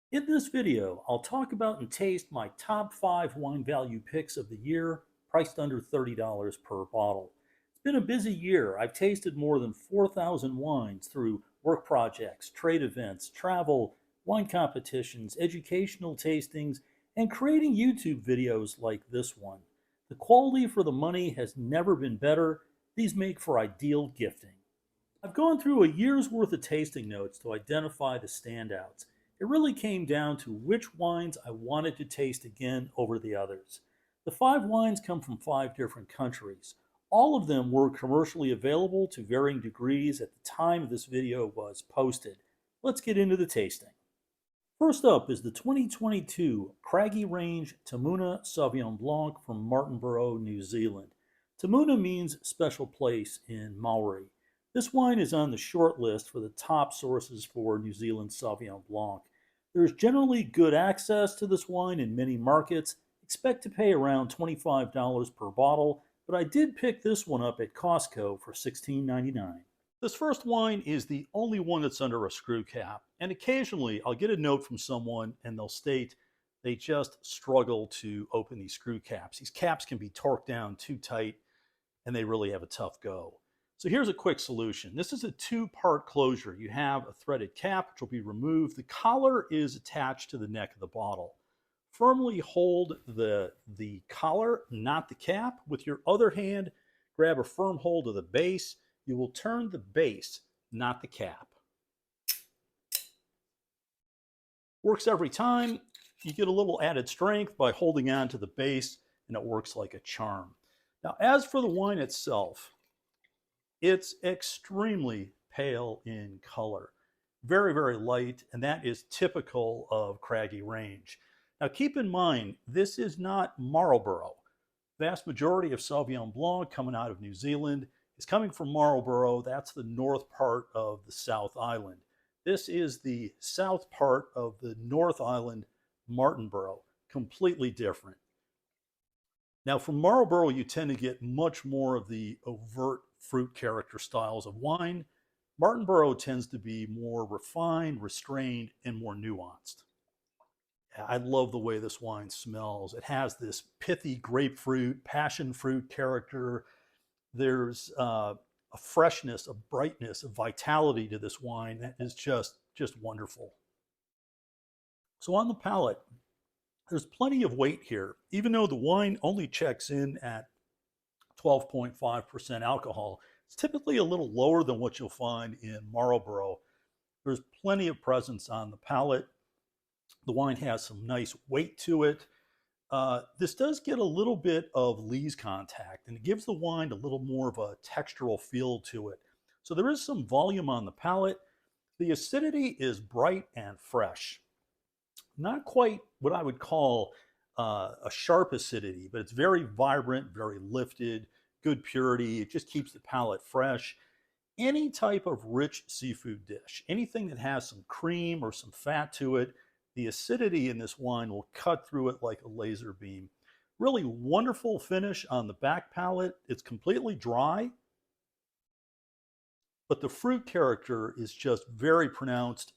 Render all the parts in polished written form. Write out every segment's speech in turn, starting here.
In this video, I'll talk about and taste my top 5 wine value picks of the year, priced under $30 per bottle. It's been a busy year. I've tasted more than 4,000 wines through work projects, trade events, travel, wine competitions, educational tastings, and creating YouTube videos like this one. The quality for the money has never been better. These make for ideal gifting. I've gone through a year's worth of tasting notes to identify the standouts. It really came down to which wines I wanted to taste again over the others. The 5 wines come from 5 different countries. All of them were commercially available to varying degrees at the time this video was posted. Let's get into the tasting. First up is the 2022 Craggy Range Tamuna Sauvignon Blanc from Martinborough, New Zealand. Tamuna means special place in Maori. This wine is on the short list for the top sources for New Zealand Sauvignon Blanc. There is generally good access to this wine in many markets. Expect to pay around $25 per bottle, but I did pick this one up at Costco for $16.99. This first wine is the only one that's under a screw cap, and occasionally I'll get a note from someone and they'll state they just struggle to open these screw caps. These caps can be torqued down too tight and they really have a tough go. So here's a quick solution. This is a 2-part closure. You have a threaded cap, which will be removed. The collar is attached to the neck of the bottle. Firmly hold the collar, not the cap. With your other hand, grab a firm hold of the base. You will turn the base, not the cap. Works every time. You get a little added strength by holding on to the base, and it works like a charm. Now, as for the wine itself, it's extremely pale in color, very, very light, and that is typical of Craggy Range. Now, keep in mind, this is not Marlborough. Vast majority of Sauvignon Blanc coming out of New Zealand is coming from Marlborough. That's the north part of the South Island. This is the south part of the North Island, Martinborough, completely different. Now, from Marlborough, you tend to get much more of the overt fruit character styles of wine. Martinborough tends to be more refined, restrained, and more nuanced. I love the way this wine smells. It has this pithy grapefruit, passion fruit character. There's a freshness, a brightness, a vitality to this wine that is just wonderful. So on the palate, there's plenty of weight here. Even though the wine only checks in at 12.5% alcohol, it's typically a little lower than what you'll find in Marlborough. There's plenty of presence on the palate. The wine has some nice weight to it. This does get a little bit of lees contact, and it gives the wine a little more of a textural feel to it. So there is some volume on the palate. The acidity is bright and fresh. Not quite what I would call a sharp acidity, but it's very vibrant, very lifted, good purity. It just keeps the palate fresh. Any type of rich seafood dish, anything that has some cream or some fat to it, the acidity in this wine will cut through it like a laser beam. Really wonderful finish on the back palate. It's completely dry, but the fruit character is just very pronounced.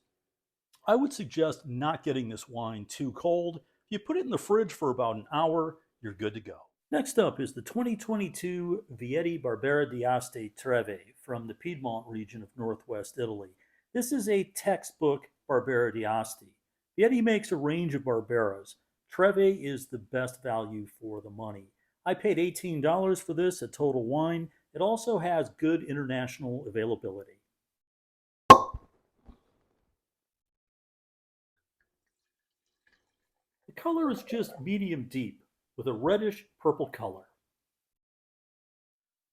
I would suggest not getting this wine too cold. If you put it in the fridge for about an hour, you're good to go. Next up is the 2022 Vietti Barbera di Trevie from the Piedmont region of northwest Italy. This is a textbook Barbera d'Asti. Vietti makes a range of Barberas. Trevie is the best value for the money. I paid $18 for this at Total Wine. It also has good international availability. The color is just medium deep with a reddish purple color.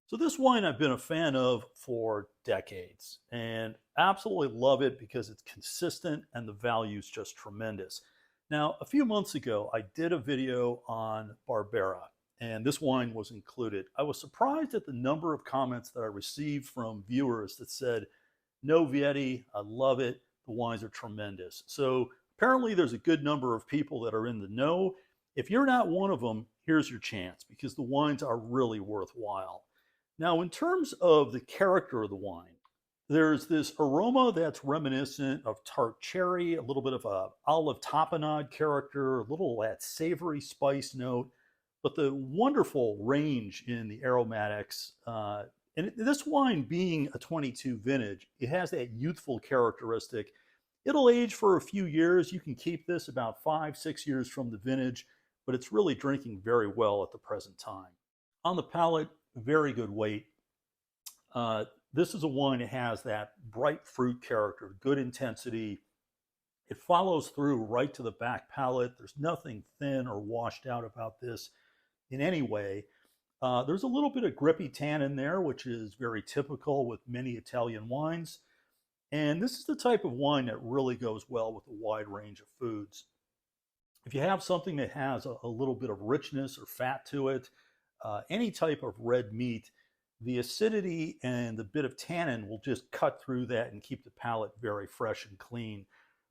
So this wine I've been a fan of for decades and absolutely love it because it's consistent and the value is just tremendous. Now, a few months ago, I did a video on Barbera and this wine was included. I was surprised at the number of comments that I received from viewers that said, "No Vietti, I love it, the wines are tremendous." So apparently there's a good number of people that are in the know. If you're not one of them, here's your chance because the wines are really worthwhile. Now, in terms of the character of the wine, There's this aroma that's reminiscent of tart cherry, a little bit of a olive tapenade character, a little of that savory spice note, but the wonderful range in the aromatics. And this wine being a 22 vintage, it has that youthful characteristic. It'll age for a few years. You can keep this about 5, 6 years from the vintage, but it's really drinking very well at the present time. On the palate, very good weight. This is a wine that has that bright fruit character, good intensity. It follows through right to the back palate. There's nothing thin or washed out about this in any way. There's a little bit of grippy tannin there, which is very typical with many Italian wines. And this is the type of wine that really goes well with a wide range of foods. If you have something that has a little bit of richness or fat to it, any type of red meat, the acidity and the bit of tannin will just cut through that and keep the palate very fresh and clean.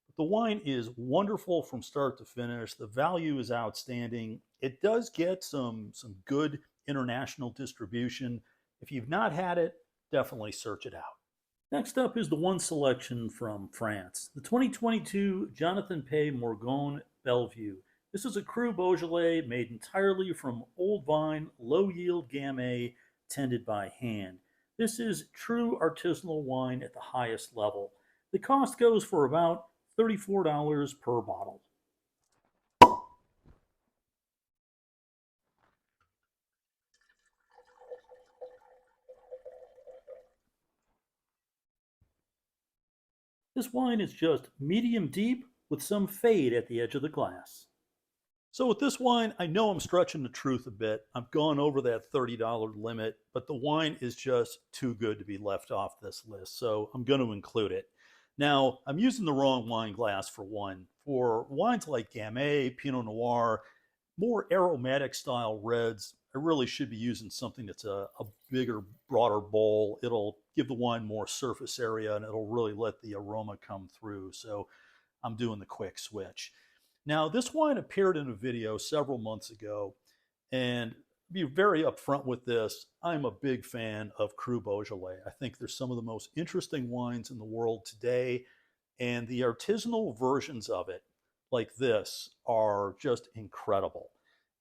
But the wine is wonderful from start to finish. The value is outstanding. It does get some good international distribution. If you've not had it, definitely search it out. Next up is the one selection from France, the 2022 Jonathan Pey Morgon Bellevue. This is a Cru Beaujolais made entirely from old vine, low-yield Gamay, tended by hand. This is true artisanal wine at the highest level. The cost goes for about $34 per bottle. This wine is just medium deep with some fade at the edge of the glass. So with this wine, I know I'm stretching the truth a bit. I've gone over that $30 limit, but the wine is just too good to be left off this list, so I'm going to include it. Now, I'm using the wrong wine glass for one. For wines like Gamay, Pinot Noir, more aromatic style reds, I really should be using something that's a bigger, broader bowl. It'll give the wine more surface area and it'll really let the aroma come through. So I'm doing the quick switch. Now, this wine appeared in a video several months ago, and be very upfront with this. I'm a big fan of Cru Beaujolais. I think they're some of the most interesting wines in the world today, and the artisanal versions of it, like this, are just incredible.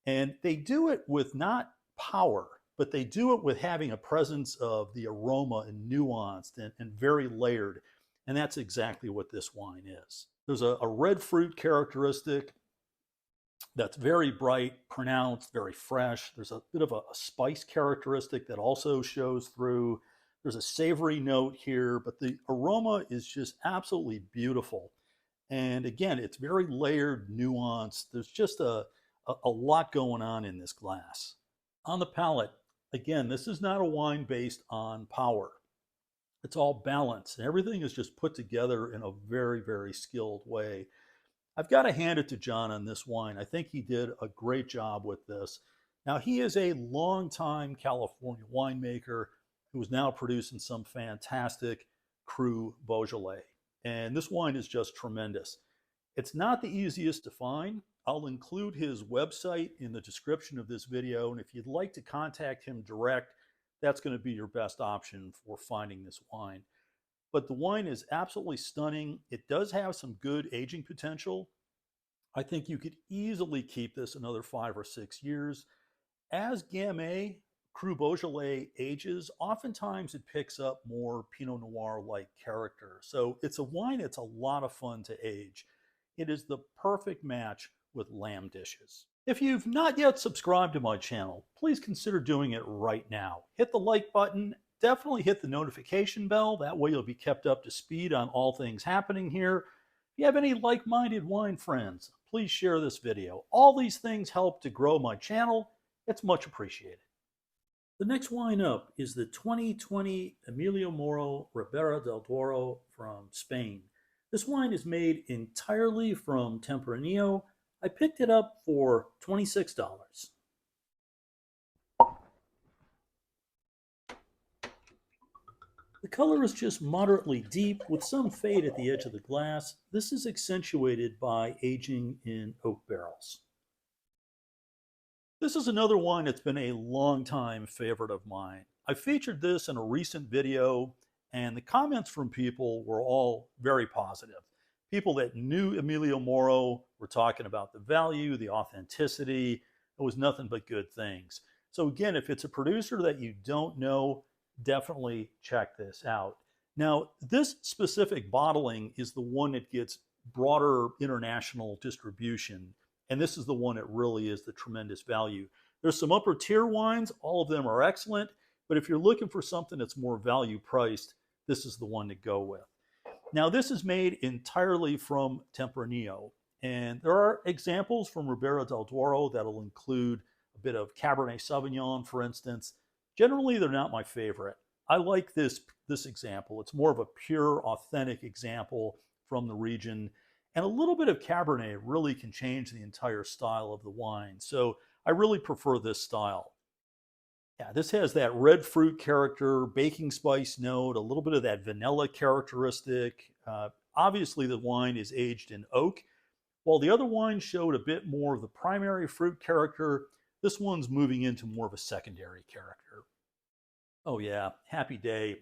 And they do it with not power, but they do it with having a presence of the aroma and nuanced and very layered. And that's exactly what this wine is. There's a red fruit characteristic that's very bright, pronounced, very fresh. There's a bit of a spice characteristic that also shows through. There's a savory note here, but the aroma is just absolutely beautiful. And again, it's very layered, nuanced. There's just a lot going on in this glass. On the palate, again, this is not a wine based on power. It's all balance, and everything is just put together in a very, very skilled way. I've got to hand it to John on this wine. I think he did a great job with this. Now, he is a longtime California winemaker who is now producing some fantastic Cru Beaujolais. And this wine is just tremendous. It's not the easiest to find. I'll include his website in the description of this video. And if you'd like to contact him direct, that's going to be your best option for finding this wine. But the wine is absolutely stunning. It does have some good aging potential. I think you could easily keep this another 5 or 6 years. As Gamay, Cru Beaujolais ages, oftentimes it picks up more Pinot Noir-like character. So it's a wine that's a lot of fun to age. It is the perfect match with lamb dishes. If you've not yet subscribed to my channel, please consider doing it right now. Hit the like button, definitely hit the notification bell. That way you'll be kept up to speed on all things happening here. If you have any like-minded wine friends, please share this video. All these things help to grow my channel. It's much appreciated. The next wine up is the 2020 Emilio Moro Ribera del Duero from Spain. This wine is made entirely from Tempranillo. I picked it up for $26. The color is just moderately deep with some fade at the edge of the glass. This is accentuated by aging in oak barrels. This is another wine that's been a long-time favorite of mine. I featured this in a recent video, and the comments from people were all very positive. People that knew Emilio Moro were talking about the value, the authenticity. It was nothing but good things. So again, if it's a producer that you don't know, definitely check this out. Now, this specific bottling is the one that gets broader international distribution, and this is the one that really is the tremendous value. There's some upper tier wines, all of them are excellent, but if you're looking for something that's more value priced, this is the one to go with. Now, this is made entirely from Tempranillo, and there are examples from Ribera del Duero that'll include a bit of Cabernet Sauvignon, for instance. Generally, they're not my favorite. I like this example. It's more of a pure, authentic example from the region, and a little bit of Cabernet really can change the entire style of the wine. So I really prefer this style. Yeah, this has that red fruit character, baking spice note, a little bit of that vanilla characteristic. Obviously, the wine is aged in oak. While the other wine showed a bit more of the primary fruit character, this one's moving into more of a secondary character. Oh yeah, happy day.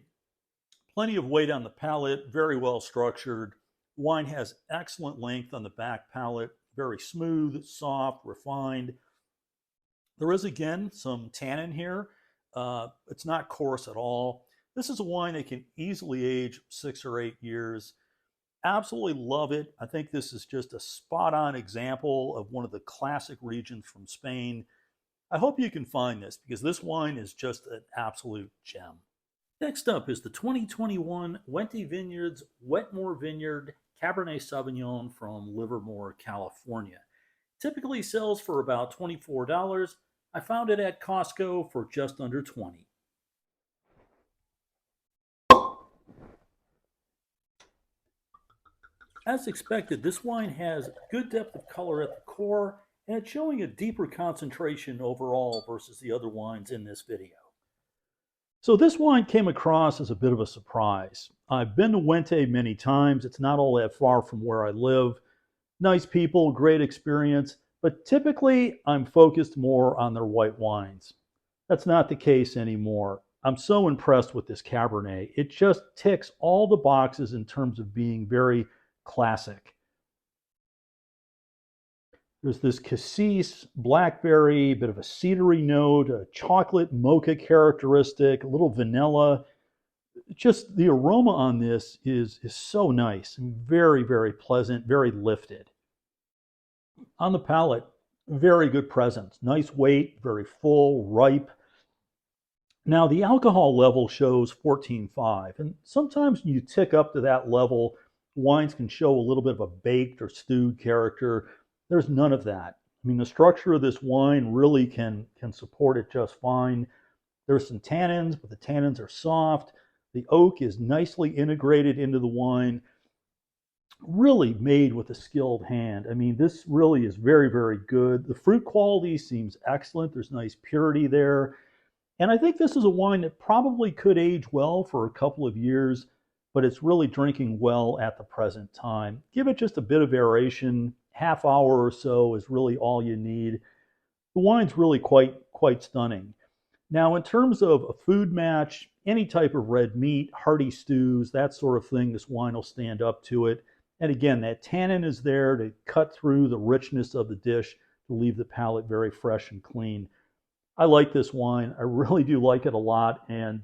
Plenty of weight on the palate, very well structured. Wine has excellent length on the back palate, very smooth, soft, refined. There is, again, some tannin here. It's not coarse at all. This is a wine that can easily age 6 or 8 years. Absolutely love it. I think this is just a spot-on example of one of the classic regions from Spain. I hope you can find this because this wine is just an absolute gem. Next up is the 2021 Wente Vineyards Wetmore Vineyard Cabernet Sauvignon from Livermore, California. Typically sells for about $24. I found it at Costco for just under $20. As expected, this wine has good depth of color at the core, and it's showing a deeper concentration overall versus the other wines in this video. So this wine came across as a bit of a surprise. I've been to Wente many times. It's not all that far from where I live. Nice people, great experience, but typically I'm focused more on their white wines. That's not the case anymore. I'm so impressed with this Cabernet. It just ticks all the boxes in terms of being very classic. There's this cassis, blackberry, bit of a cedary note, a chocolate mocha characteristic, a little vanilla. Just the aroma on this is so nice, very, very pleasant, very lifted. On the palate, very good presence, nice weight, very full, ripe. Now the alcohol level shows 14.5, and sometimes you tick up to that level, wines can show a little bit of a baked or stewed character. There's none of that. I mean, the structure of this wine really can support it just fine. There's some tannins, but the tannins are soft. The oak is nicely integrated into the wine. Really made with a skilled hand. I mean, this really is very, very good. The fruit quality seems excellent. There's nice purity there. And I think this is a wine that probably could age well for a couple of years, but it's really drinking well at the present time. Give it just a bit of aeration. Half hour or so is really all you need. The wine's really quite stunning. Now, in terms of a food match, any type of red meat, hearty stews, that sort of thing, this wine will stand up to it. And again, that tannin is there to cut through the richness of the dish to leave the palate very fresh and clean. I like this wine. I really do like it a lot, and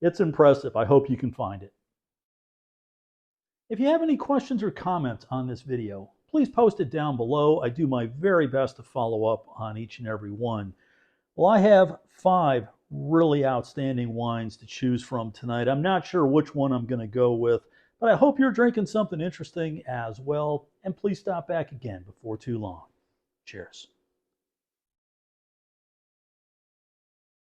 it's impressive. I hope you can find it. If you have any questions or comments on this video, please post it down below. I do my very best to follow up on each and every one. Well, I have 5 really outstanding wines to choose from tonight. I'm not sure which one I'm going to go with, but I hope you're drinking something interesting as well. And please stop back again before too long. Cheers.